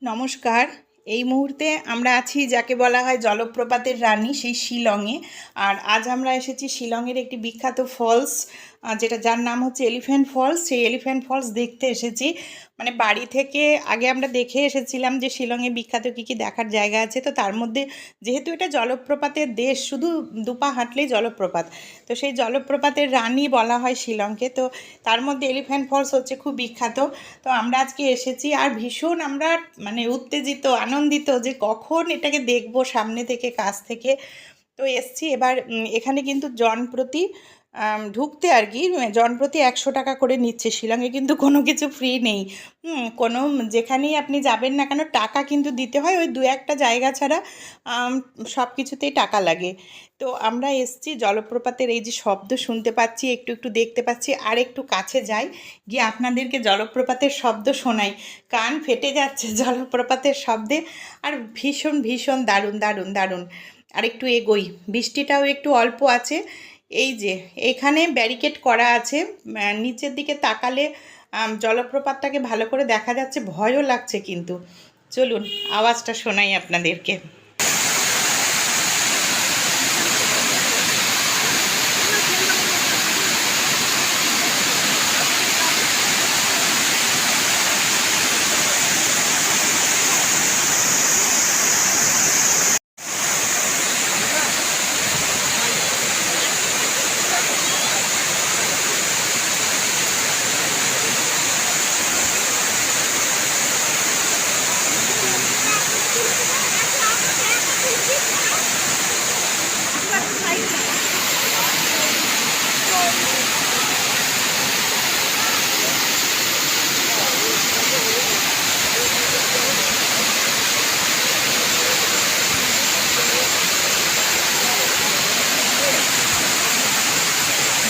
নমস্কার। এই মুহূর্তে আমরা আছি যাকে বলা হয় জলপ্রপাতের রানী সেই শিলংয়ে। আর আজ আমরা এসেছি শিলংয়ের একটি বিখ্যাত ফলস, যার নাম হচ্ছে এলিফ্যান্ট ফলস। সেই এলিফ্যান্ট ফলস দেখতে এসেছি। মানে বাড়ি থেকে আগে আমরা দেখে এসেছিলাম যে শিলংয়ে বিখ্যাত কী কী দেখার জায়গা আছে। তো তার মধ্যে যেহেতু এটা জলপ্রপাতের দেশ, শুধু দুপা হাঁটলেই জলপ্রপাত, তো সেই জলপ্রপাতের রানী বলা হয় শিলংকে। তো তার মধ্যে এলিফ্যান্ট ফলস হচ্ছে খুব বিখ্যাত। তো আমরা আজকে এসেছি আর ভীষণ আমরা মানে উত্তেজিত, আনন্দিত যে কখন এটাকে দেখবো সামনে থেকে, কাছ থেকে। তো এসছি এবার। এখানে কিন্তু জনপ্রতি ঢুকতে আর কি জনপ্রতি 100 টাকা করে নিচ্ছে। শিলংয়ে কিন্তু কোনো কিছু ফ্রি নেই। কোনো যেখানেই আপনি যাবেন না কেন টাকা কিন্তু দিতে হয়, ওই দু একটা জায়গা ছাড়া সব কিছুতেই টাকা লাগে। তো আমরা এসছি, জলপ্রপাতের এই যে শব্দ শুনতে পাচ্ছি, একটু একটু দেখতে পাচ্ছি। আর একটু কাছে যাই, গিয়ে আপনাদেরকে জলপ্রপাতের শব্দ শোনাই। কান ফেটে যাচ্ছে জলপ্রপাতের শব্দে। আর ভীষণ ভীষণ দারুণ দারুণ দারুণ। আর একটু এগোই, বৃষ্টিটাও একটু অল্প আছে। এই যে এখানে ব্যারিকেড করা আছে, নিচের দিকে তাকালে জলপ্রপাতটাকে ভালো করে দেখা যাচ্ছে, ভয়ও লাগছে কিন্তু। চলুন আওয়াজটা শোনাই আপনাদেরকে।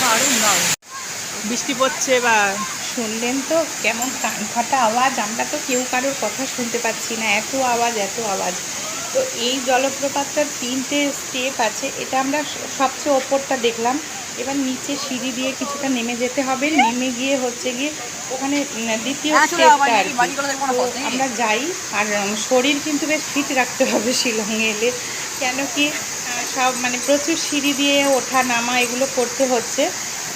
দারুণ দারুণ বৃষ্টি পড়ছে। বা শুনলেন তো কেমন কান ফাটা আওয়াজ? আমরা তো কেউ কারোর কথা শুনতে পাচ্ছি না, এত আওয়াজ এত আওয়াজ। তো এই জলপ্রপাতটার 3টে স্টেপ আছে, এটা আমরা সবচেয়ে ওপরটা দেখলাম। এবার নিচে সিঁড়ি দিয়ে কিছুটা নেমে যেতে হবে, নেমে গিয়ে হচ্ছে গিয়ে ওখানে দ্বিতীয় স্টেপটা আর কি। তো আমরা যাই। আর শরীর কিন্তু বেশ ফিট রাখতে হবে শিলংয়ে এলে, কেন কি সব মানে প্রচুর সিঁড়ি দিয়ে ওঠা নামা এগুলো করতে হচ্ছে।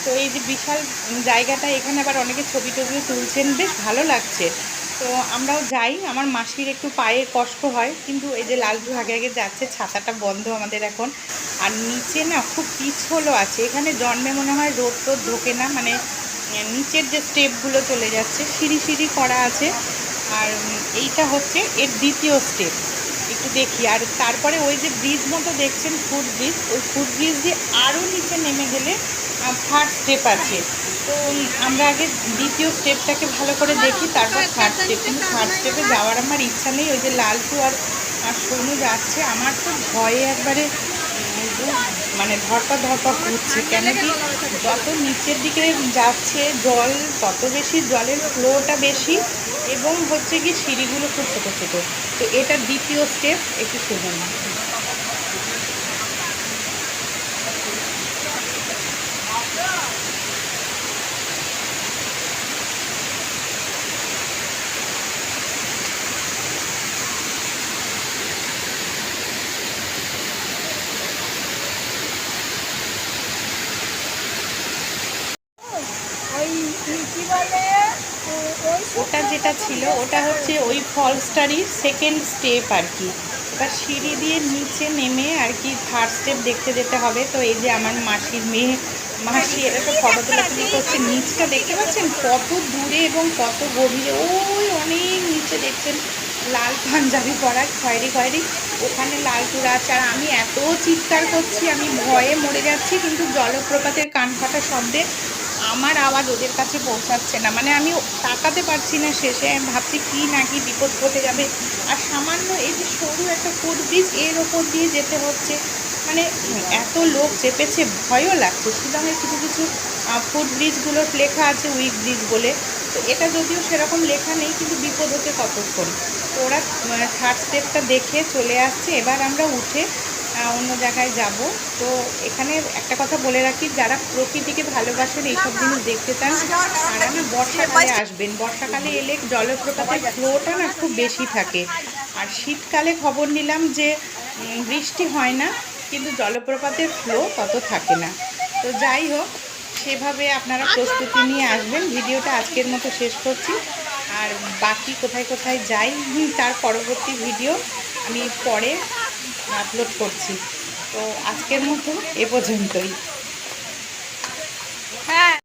তো এই যে বিশাল জায়গাটা, এখানে আবার অনেকে ছবি টবিও তুলছেন, বেশ ভালো লাগছে। তো আমরাও যাই। আমার মাসির একটু পায়ে কষ্ট হয়, কিন্তু এই যে লালটু আগে আগে যাচ্ছে, ছাতাটা বন্ধ আমাদের এখন। আর নিচে না খুব পিছলও আছে, এখানে জন্মে মনে হয় রোদ টোদ ঢোকে না, মানে নিচের যে স্টেপগুলো চলে যাচ্ছে, সিঁড়ি সিঁড়ি করা আছে। আর এইটা হচ্ছে এর দ্বিতীয় স্টেপ। একটু দেখি। আর তারপরে ওই যে ব্রিজ মতো দেখছেন, ফুট ব্রিজ, ওই ফুট ব্রিজ দিয়ে আরও নিচে নেমে গেলে থার্ড স্টেপ আছে। তো আমরা আগে দ্বিতীয় স্টেপটাকে ভালো করে দেখি, তারপর থার্ড স্টেপ। কিন্তু থার্ড স্টেপে যাওয়ার আমার ইচ্ছা নেই। ওই যে লালটু আর সোনু যাচ্ছে, আমার তো ভয়ে একবারে মানে ধরপা ধরপা করছে। কেন কি যত নিচের দিকে যাচ্ছে জল, তত বেশি জলের ফ্লোটা বেশি, এবং হচ্ছে কি সিঁড়িগুলো খুব ছোটো ছোটো। তো এটা দ্বিতীয় স্টেপ, একটু শুনুন। ওটা যেটা ছিল ওটা হচ্ছে ওই ফলসটারই সেকেন্ড স্টেপ আর কি। এবার সিঁড়ি দিয়ে নিচে নেমে আর কি থার্ড স্টেপ দেখতে যেতে হবে। তো এই যে আমার মাসির মেয়ে, মাসি এরা তো ফটো তোলাতুলি করছে। নিচটা দেখতে পাচ্ছেন কত দূরে এবং কত গভীরে, ওই অনেক নিচে দেখছেন লাল পাঞ্জাবি পরা, খয়েরি খয়েরি, ওখানে লালটুরা আছে। আর আমি এত চিৎকার করছি, আমি ভয়ে মরে যাচ্ছি, কিন্তু জলপ্রপাতের কান ফাটা শব্দে আমার আওয়াজ ওদের কাছে পৌঁছাচ্ছে না। মানে আমি তাকাতে পারছি না শেষে, আমি ভাবছি কী না কি বিপদ ঘটে যাবে। আর সামান্য এই যে সরু একটা ফুট ব্রিজ, এর ওপর দিয়ে যেতে হচ্ছে। মানে এত লোক চেপেছে, ভয়ও লাগছে। শিলংয়ের কিছু কিছু ফুট ব্রিজগুলোর লেখা আছে উইক ব্রিজ বলে, তো এটা যদিও সেরকম লেখা নেই, কিন্তু বিপদ হতে কতক্ষণ। তো ওরা থার্ড স্টেপটা দেখে চলে আসছে। এবার আমরা উঠে অন্য জায়গায় যাব। তো এখানে একটা কথা বলে রাখি, যারা প্রকৃতিকে ভালোবাসেন, এইসব জিনিস দেখতে চান, তারা না বর্ষাকালে আসবেন। বর্ষাকালে এলে জলপ্রপাতের ফ্লোটা না খুব বেশি থাকে। আর শীতকালে খবর নিলাম যে বৃষ্টি হয় না, কিন্তু জলপ্রপাতের ফ্লো তত থাকে না। তো যাই হোক, সেভাবে আপনারা প্রস্তুতি নিয়ে আসবেন। ভিডিওটা আজকের মতো শেষ করছি। আর বাকি কোথায় কোথায় যাই তার পরবর্তী ভিডিও আমি পরে আপলোড করছি। তো আজকের মতো এ পর্যন্তই।